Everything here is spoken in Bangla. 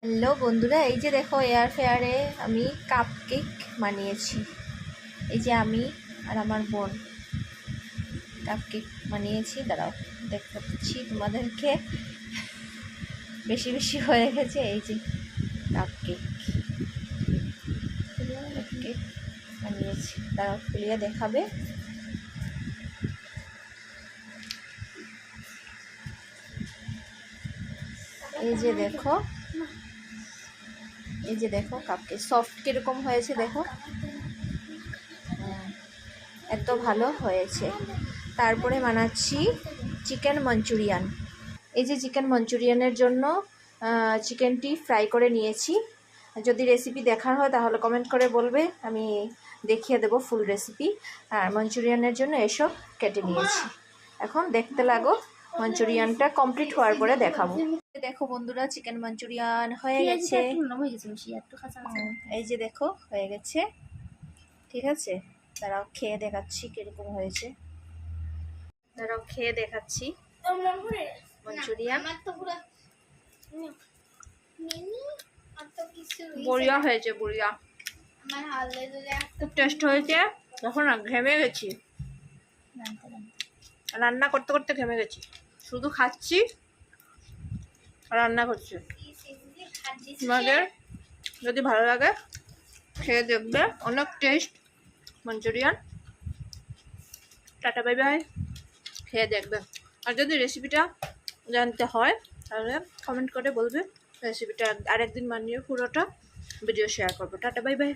হ্যালো বন্ধুরা, এই যে দেখো এয়ার ফেয়ারে আমি কাপ কেক বানিয়েছি। এই যে আমি আর আমার বোন কাপ কেক বানিয়েছি। দাঁড়াও দেখাচ্ছি তোমাদেরকে, বেশি বেশি হয়ে গেছে। এই যে কাপ কেক কেক বানিয়েছি, দাঁড়াও খুলিয়ে দেখাবে। এই যে দেখো, এই যে দেখো কাপ কেক সফট কিরকম হয়েছে দেখো, এত ভালো হয়েছে। তারপরে বানাচ্ছি চিকেন মাঞ্চুরিয়ান। এই যে চিকেন মাঞ্চুরিয়ানের জন্য চিকেনটি ফ্রাই করে নিয়েছি। যদি রেসিপি দেখার হয় তাহলে কমেন্ট করে বলবে, আমি দেখিয়ে দেবো ফুল রেসিপি। আর মাঞ্চুরিয়ানের জন্য এসব কেটে নিয়েছি। এখন দেখতে লাগো, মাঞ্চুরিয়ানটা কমপ্লিট হওয়ার পরে দেখাবো। দেখো বন্ধুরা, চিকেন মাঞ্চুরিয়ান হয়ে গেছে। এই যে দেখো হয়ে গেছে, ঠিক আছে। তারাও খেয়ে দেখাচ্ছি কিরকম হয়েছে, তারাও খেয়ে দেখাচ্ছি মাঞ্চুরিয়ান। বড়িয়া হয়েছে, বড়িয়া, খুব টেস্ট হয়েছে। তখন ঘেমে গেছি, রান্না করতে করতে ঘেমে গেছি, শুধু খাচ্ছি রান্না করছি। তোমাদের যদি ভালো লাগে খেয়ে দেখবে, অনেক test Manchurian. Tata bye bye, খেয়ে দেখবে। আর যদি রেসিপিটা জানতে হয় তাহলে কমেন্ট করে বলবে, রেসিপিটা আরেকদিন বানিয়ে পুরোটা ভিডিও শেয়ার করবো। Tata bye bye.